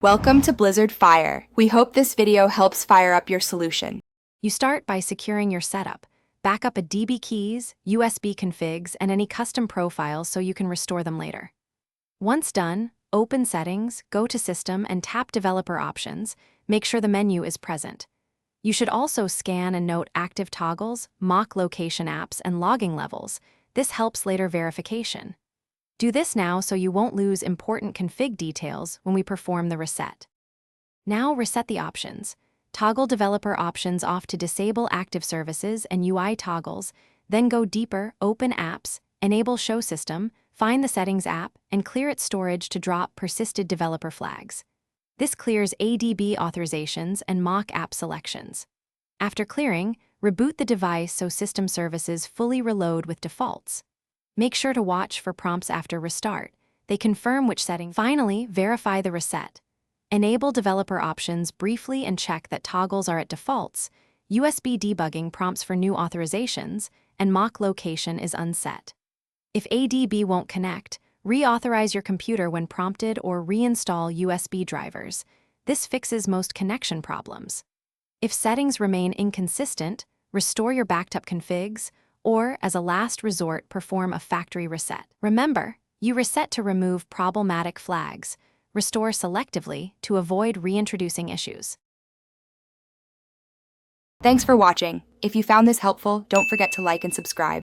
Welcome to Blizzard Fire. We hope this video helps fire up your solution. You start by securing your setup. Back up a DB keys, USB configs, and any custom profiles so you can restore them later. Once done, open Settings, go to System, and tap Developer Options. Make sure the menu is present. You should also scan and note active toggles, mock location apps, and logging levels. This helps later verification. Do this now so you won't lose important config details when we perform the reset. Now reset the options. Toggle developer options off to disable active services and UI toggles, then go deeper, open apps, enable show system, find the settings app, and clear its storage to drop persisted developer flags. This clears ADB authorizations and mock app selections. After clearing, reboot the device so system services fully reload with defaults. Make sure to watch for prompts after restart. They confirm which setting. Finally, verify the reset. Enable developer options briefly and check that toggles are at defaults. USB debugging prompts for new authorizations, and mock location is unset. If ADB won't connect, reauthorize your computer when prompted or reinstall USB drivers. This fixes most connection problems. If settings remain inconsistent, restore your backed up configs, or, as a last resort, perform a factory reset. Remember, you reset to remove problematic flags. Restore selectively to avoid reintroducing issues. Thanks for watching. If you found this helpful, don't forget to like and subscribe.